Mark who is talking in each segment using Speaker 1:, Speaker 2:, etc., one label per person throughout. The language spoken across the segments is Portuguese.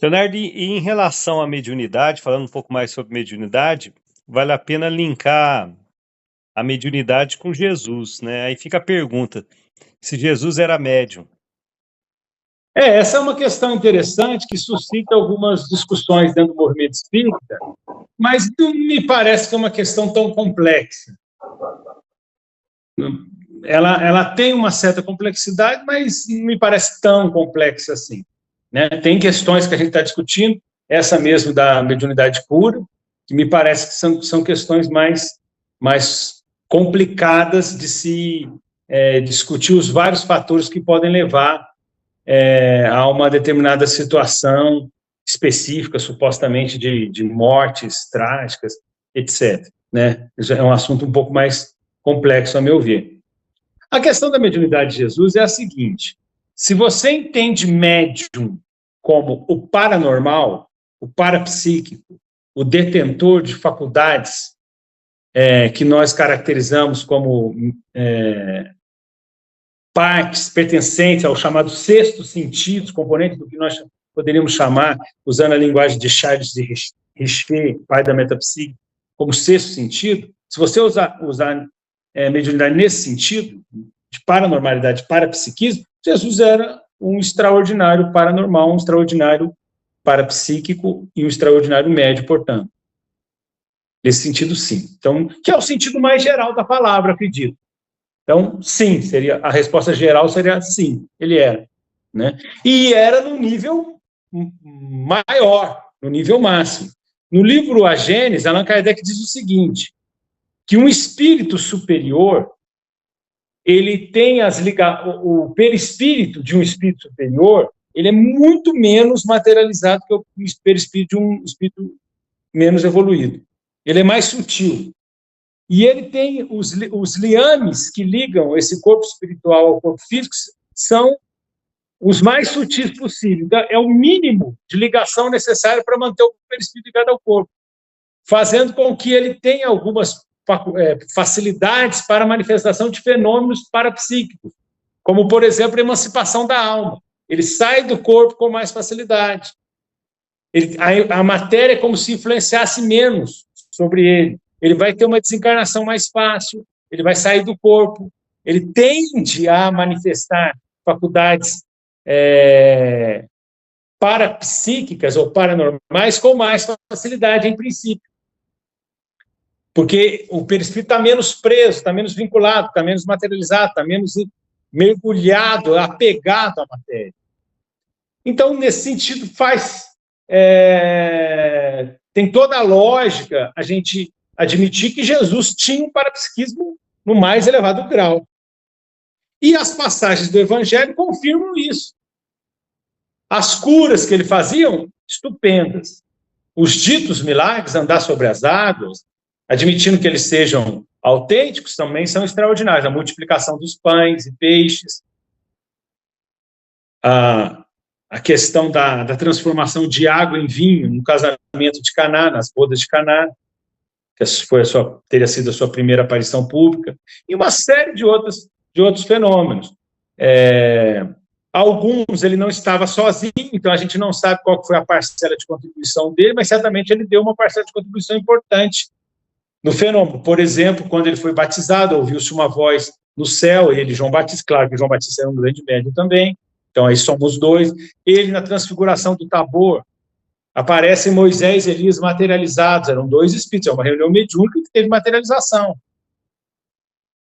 Speaker 1: Leonardo, e em relação à mediunidade, falando um pouco mais sobre mediunidade, vale a pena linkar a mediunidade com Jesus, né? Aí fica a pergunta, se Jesus era médium.
Speaker 2: Essa é uma questão interessante que suscita algumas discussões dentro do movimento espírita, mas não me parece que é uma questão tão complexa. Ela tem uma certa complexidade, mas não me parece tão complexa assim, né? Tem questões que a gente está discutindo, essa mesmo da mediunidade pura, que me parece que são questões mais complicadas de se discutir os vários fatores que podem levar a uma determinada situação específica, supostamente de mortes trágicas, etc. Né? Isso é um assunto um pouco mais complexo, a meu ver. A questão da mediunidade de Jesus é a seguinte: se você entende médium como o paranormal, o parapsíquico, o detentor de faculdades que nós caracterizamos como partes pertencentes ao chamado sexto sentido, componente do que nós poderíamos chamar, usando a linguagem de Charles de Richet, pai da metapsíquica, como sexto sentido, se você usar mediunidade nesse sentido, de paranormalidade, parapsiquismo, Jesus era um extraordinário paranormal, um extraordinário parapsíquico e um extraordinário médio, portanto. Nesse sentido, sim. Então, que é o sentido mais geral da palavra, acredito. Então, sim, a resposta geral seria sim, ele era. Né? E era no nível maior, no nível máximo. No livro A Gênese, Allan Kardec diz o seguinte, que um espírito superior, ele tem o perispírito de um espírito superior, ele é muito menos materializado que o perispírito de um espírito menos evoluído. Ele é mais sutil. E ele tem os liames que ligam esse corpo espiritual ao corpo físico, são os mais sutis possíveis. Então, é o mínimo de ligação necessário para manter o perispírito ligado ao corpo, fazendo com que ele tenha algumas facilidades para a manifestação de fenômenos parapsíquicos, como, por exemplo, a emancipação da alma. Ele sai do corpo com mais facilidade. A matéria é como se influenciasse menos sobre ele. Ele vai ter uma desencarnação mais fácil, ele vai sair do corpo, ele tende a manifestar faculdades parapsíquicas ou paranormais com mais facilidade, em princípio. Porque o perispírito está menos preso, está menos vinculado, está menos materializado, está menos mergulhado, apegado à matéria. Então, nesse sentido, tem toda a lógica a gente admitir que Jesus tinha um parapsiquismo no mais elevado grau. E as passagens do Evangelho confirmam isso. As curas que ele fazia, estupendas. Os ditos milagres, andar sobre as águas, admitindo que eles sejam autênticos, também são extraordinários. A multiplicação dos pães e peixes, a questão da transformação de água em vinho no casamento de Caná, nas bodas de Caná, que teria sido a sua primeira aparição pública, e uma série de outros fenômenos. Alguns ele não estava sozinho, então a gente não sabe qual foi a parcela de contribuição dele, mas certamente ele deu uma parcela de contribuição importante no fenômeno. Por exemplo, quando ele foi batizado, ouviu-se uma voz no céu, ele, João Batista, claro que João Batista era um grande médium também, então aí somos dois. Ele, na transfiguração do Tabor, aparecem Moisés e Elias materializados, eram dois espíritos, é uma reunião mediúnica que teve materialização.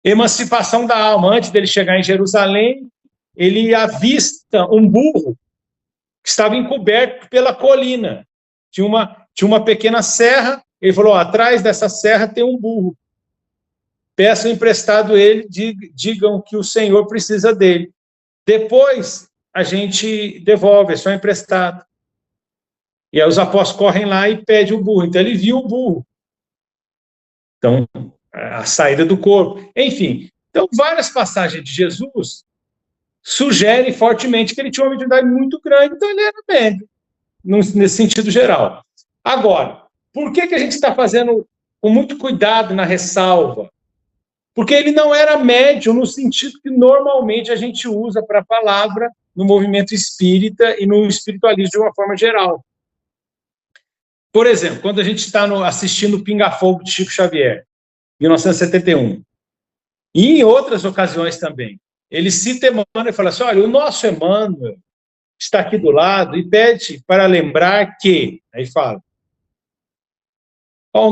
Speaker 2: Emancipação da alma, antes dele chegar em Jerusalém, ele avista um burro que estava encoberto pela colina. Tinha uma pequena serra, ele falou, atrás dessa serra tem um burro. Peçam emprestado ele, digam que o Senhor precisa dele. Depois, a gente devolve, é só emprestado. E aí os apóstolos correm lá e pedem o burro. Então, ele viu o burro. Então, a saída do corpo. Enfim, então, várias passagens de Jesus sugerem fortemente que ele tinha uma mediunidade muito grande, então ele era médium, nesse sentido geral. Agora, por que a gente está fazendo com muito cuidado na ressalva? Porque ele não era médium no sentido que normalmente a gente usa para a palavra no movimento espírita e no espiritualismo de uma forma geral. Por exemplo, quando a gente está assistindo o Pinga Fogo de Chico Xavier, 1971, e em outras ocasiões também, ele cita Emmanuel e fala assim, olha, o nosso Emmanuel está aqui do lado e pede para lembrar que, aí fala, ó, o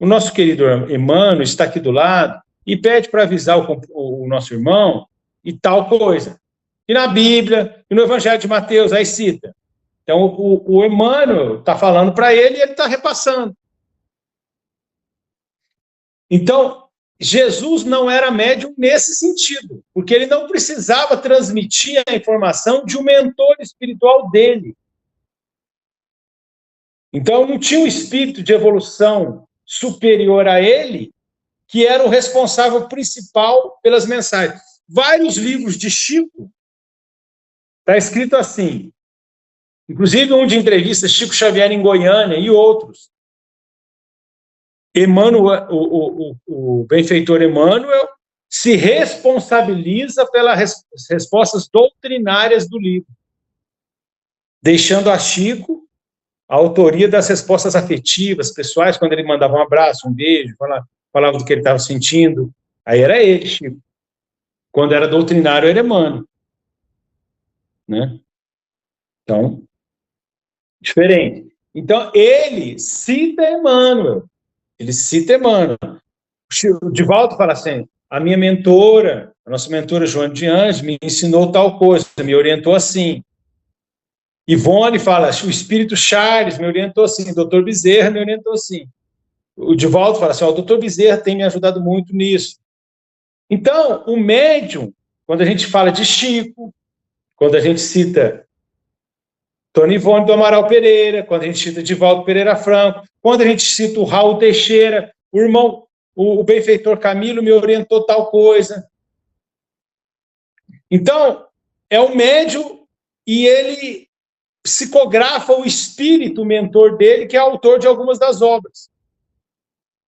Speaker 2: nosso querido Emmanuel está aqui do lado e pede para avisar o nosso irmão e tal coisa. E na Bíblia, e no Evangelho de Mateus, aí cita. Então, o Emmanuel está falando para ele e ele está repassando. Então, Jesus não era médium nesse sentido, porque ele não precisava transmitir a informação de um mentor espiritual dele. Então, não tinha um espírito de evolução superior a ele, que era o responsável principal pelas mensagens. Vários livros de Chico, está escrito assim, inclusive um de entrevistas, Chico Xavier em Goiânia e outros. Emmanuel, o benfeitor Emmanuel se responsabiliza pelas respostas doutrinárias do livro, deixando a Chico a autoria das respostas afetivas, pessoais, quando ele mandava um abraço, um beijo, falava do que ele estava sentindo, aí era ele, Chico. Quando era doutrinário, era Emmanuel. Né? Então, diferente. Então, ele cita Emmanuel. Ele cita Emmanuel. O Divaldo fala assim, a minha mentora, a nossa mentora Joana de Anjos, me ensinou tal coisa, me orientou assim. Ivone fala, o espírito Charles me orientou assim, o doutor Bezerra me orientou assim. O Divaldo fala assim, o doutor Bezerra tem me ajudado muito nisso. Então, o médium, quando a gente fala de Chico, quando a gente cita Tony Ivone do Amaral Pereira, quando a gente cita Divaldo Pereira Franco, quando a gente cita o Raul Teixeira, o irmão, o benfeitor Camilo me orientou tal coisa. Então, é o médium e ele psicografa o espírito mentor dele, que é autor de algumas das obras.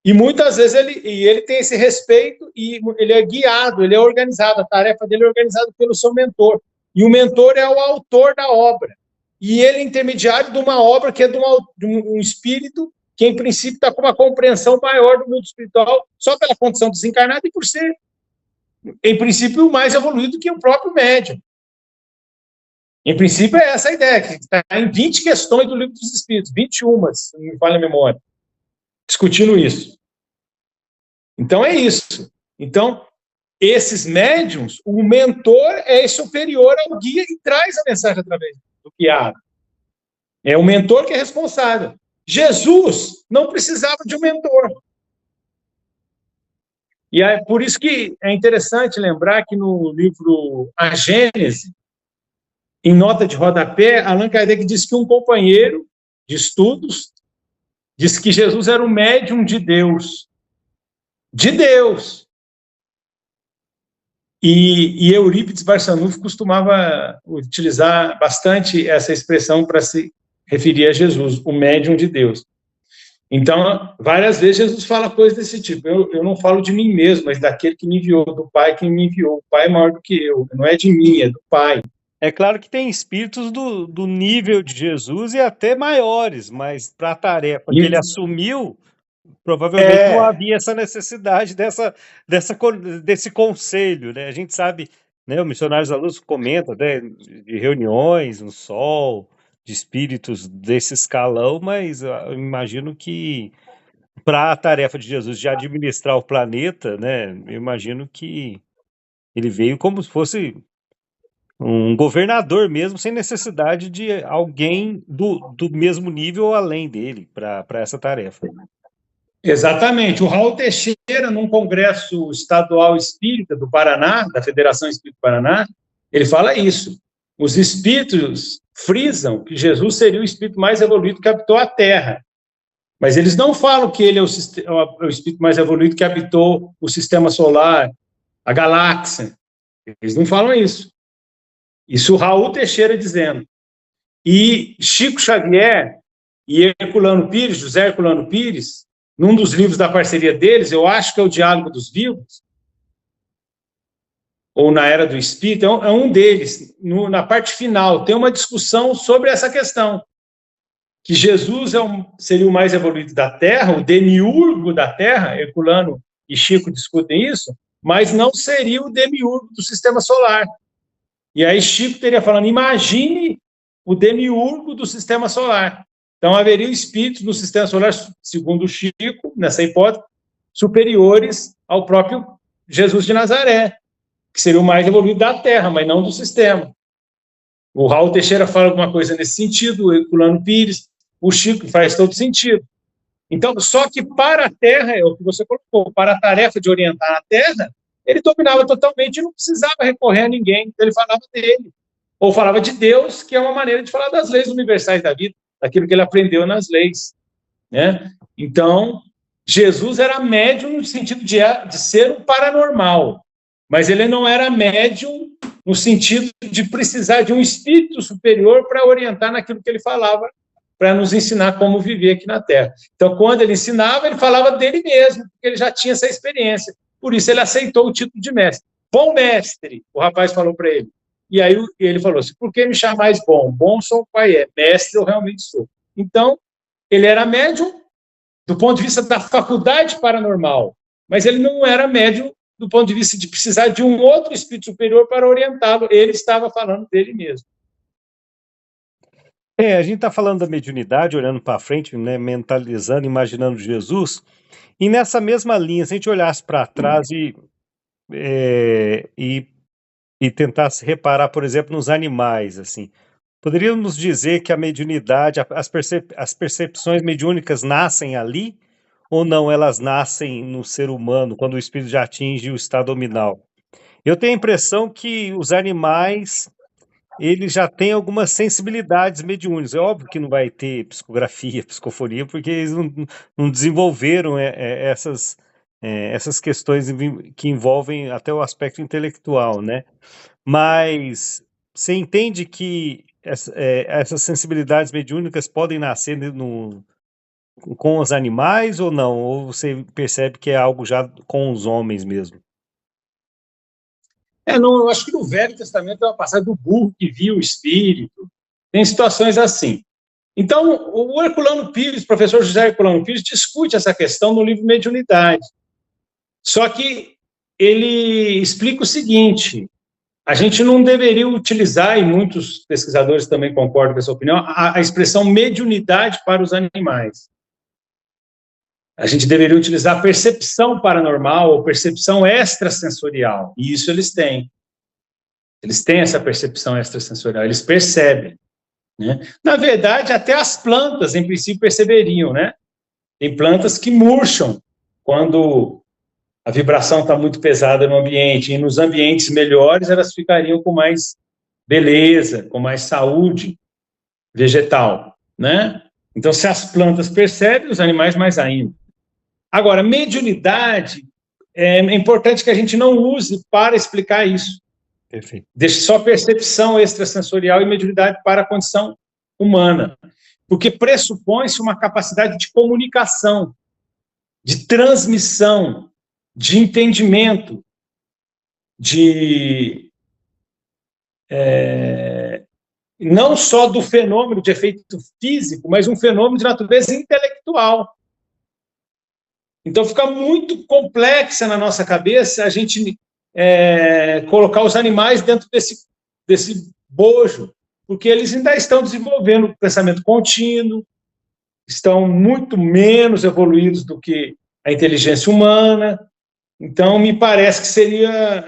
Speaker 2: E muitas vezes ele tem esse respeito e ele é guiado, ele é organizado, a tarefa dele é organizada pelo seu mentor. E o mentor é o autor da obra. E ele é intermediário de uma obra que é de um espírito que, em princípio, está com uma compreensão maior do mundo espiritual, só pela condição desencarnada e por ser, em princípio, mais evoluído que o próprio médium. Em princípio, é essa a ideia, que está em 20 questões do Livro dos Espíritos, 21, se não me falha a memória, discutindo isso. Então, é isso. Então, esses médiums, o mentor é superior ao guia e traz a mensagem através do guiado. É o mentor que é responsável. Jesus não precisava de um mentor. E é por isso que é interessante lembrar que no livro A Gênese, em nota de rodapé, Allan Kardec diz que um companheiro de estudos disse que Jesus era um médium de Deus. De Deus. E Eurípides Barçanufo costumava utilizar bastante essa expressão para se referir a Jesus, o médium de Deus. Então, várias vezes Jesus fala coisas desse tipo. Eu não falo de mim mesmo, mas daquele que me enviou, do Pai que me enviou. O Pai é maior do que eu, não é de mim, é do Pai.
Speaker 1: É claro que tem espíritos do nível de Jesus e até maiores, mas para a tarefa que ele assumiu, provavelmente não havia essa necessidade desse conselho, né? A gente sabe, né, o Missionários da Luz comenta, né, de reuniões no sol, de espíritos desse escalão, mas eu imagino que para a tarefa de Jesus de administrar o planeta, né, eu imagino que ele veio como se fosse um governador mesmo, sem necessidade de alguém do mesmo nível ou além dele para essa tarefa.
Speaker 2: Exatamente. O Raul Teixeira, num congresso estadual espírita do Paraná, da Federação Espírita do Paraná, ele fala isso. Os espíritos frisam que Jesus seria o espírito mais evoluído que habitou a Terra. Mas eles não falam que ele é o espírito mais evoluído que habitou o sistema solar, a galáxia. Eles não falam isso. Isso o Raul Teixeira dizendo. E Chico Xavier e Herculano Pires, José Herculano Pires, num dos livros da parceria deles, eu acho que é o Diálogo dos Vivos, ou na Era do Espírito, é um deles. Na parte final, tem uma discussão sobre essa questão, que Jesus seria o mais evoluído da Terra, o demiurgo da Terra, Herculano e Chico discutem isso, mas não seria o demiurgo do sistema solar. E aí Chico teria falando, imagine o demiurgo do sistema solar. Então, haveria espíritos no sistema solar, segundo o Chico, nessa hipótese, superiores ao próprio Jesus de Nazaré, que seria o mais evoluído da Terra, mas não do sistema. O Raul Teixeira fala alguma coisa nesse sentido, o Herculano Pires, o Chico faz todo sentido. Então, só que para a Terra, é o que você colocou, para a tarefa de orientar a Terra, ele dominava totalmente e não precisava recorrer a ninguém, ele falava dele. Ou falava de Deus, que é uma maneira de falar das leis universais da vida, daquilo que ele aprendeu nas leis. Né? Então, Jesus era médium no sentido de ser um paranormal, mas ele não era médium no sentido de precisar de um espírito superior para orientar naquilo que ele falava, para nos ensinar como viver aqui na Terra. Então, quando ele ensinava, ele falava dele mesmo, porque ele já tinha essa experiência. Por isso, ele aceitou o título de mestre. Bom mestre, o rapaz falou para ele. E aí ele falou assim, por que me chamais bom? Bom sou o pai é, mestre eu realmente sou. Então, ele era médium do ponto de vista da faculdade paranormal, mas ele não era médium do ponto de vista de precisar de um outro espírito superior para orientá-lo. Ele estava falando dele mesmo.
Speaker 1: A gente está falando da mediunidade, olhando para frente, né, mentalizando, imaginando Jesus, e nessa mesma linha, se a gente olhasse para trás e tentasse reparar, por exemplo, nos animais, assim, poderíamos dizer que a mediunidade, as percepções mediúnicas nascem ali, ou não, elas nascem no ser humano, quando o espírito já atinge o estado nominal? Eu tenho a impressão que os animais, eles já têm algumas sensibilidades mediúnicas. É óbvio que não vai ter psicografia, psicofonia, porque eles não desenvolveram essas questões que envolvem até o aspecto intelectual, né? Mas você entende que essas sensibilidades mediúnicas podem nascer com os animais ou não? Ou você percebe que é algo já com os homens mesmo?
Speaker 2: Eu acho que no Velho Testamento é uma passagem do burro que viu o espírito. Tem situações assim. Então, o Herculano Pires, o professor José Herculano Pires, discute essa questão no livro Mediunidade. Só que ele explica o seguinte, a gente não deveria utilizar, e muitos pesquisadores também concordam com essa opinião, a expressão mediunidade para os animais. A gente deveria utilizar percepção paranormal ou percepção extrasensorial, e isso eles têm. Eles têm essa percepção extrasensorial, eles percebem. Né? Na verdade, até as plantas, em princípio, perceberiam. Né? Tem plantas que murcham quando a vibração está muito pesada no ambiente, e nos ambientes melhores elas ficariam com mais beleza, com mais saúde vegetal. Né? Então, se as plantas percebem, os animais mais ainda. Agora, mediunidade, é importante que a gente não use para explicar isso.
Speaker 1: Perfeito.
Speaker 2: Deixe só percepção extrasensorial e mediunidade para a condição humana. Porque pressupõe-se uma capacidade de comunicação, de transmissão, de entendimento, não só do fenômeno de efeito físico, mas um fenômeno de natureza intelectual. Então, fica muito complexa na nossa cabeça a gente colocar os animais dentro desse bojo, porque eles ainda estão desenvolvendo o pensamento contínuo, estão muito menos evoluídos do que a inteligência humana. Então, me parece que seria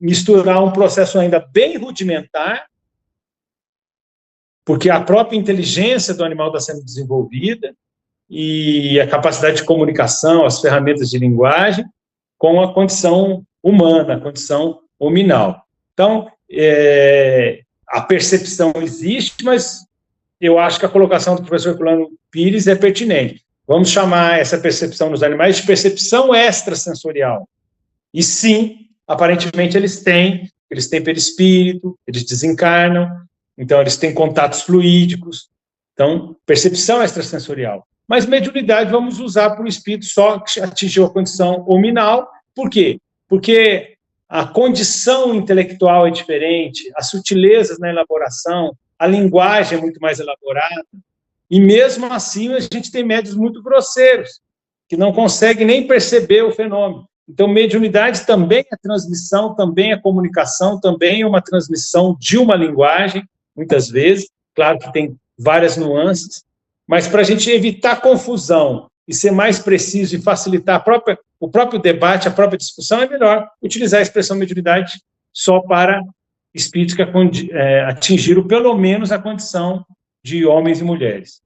Speaker 2: misturar um processo ainda bem rudimentar, porque a própria inteligência do animal está sendo desenvolvida, e a capacidade de comunicação, as ferramentas de linguagem, com a condição humana, a condição hominal. Então, a percepção existe, mas eu acho que a colocação do professor Herculano Pires é pertinente. Vamos chamar essa percepção nos animais de percepção extrasensorial. E sim, aparentemente eles têm perispírito, eles desencarnam, então eles têm contatos fluídicos. Então, percepção extrasensorial. Mas mediunidade vamos usar para o espírito só que atingiu a condição hominal. Por quê? Porque a condição intelectual é diferente, as sutilezas na elaboração, a linguagem é muito mais elaborada, e mesmo assim a gente tem médiuns muito grosseiros, que não conseguem nem perceber o fenômeno. Então, mediunidade também é transmissão, também é comunicação, também é uma transmissão de uma linguagem, muitas vezes, claro que tem várias nuances, mas para a gente evitar confusão e ser mais preciso e facilitar o próprio debate, a própria discussão, é melhor utilizar a expressão mediunidade só para espíritos que atingiram pelo menos a condição de homens e mulheres.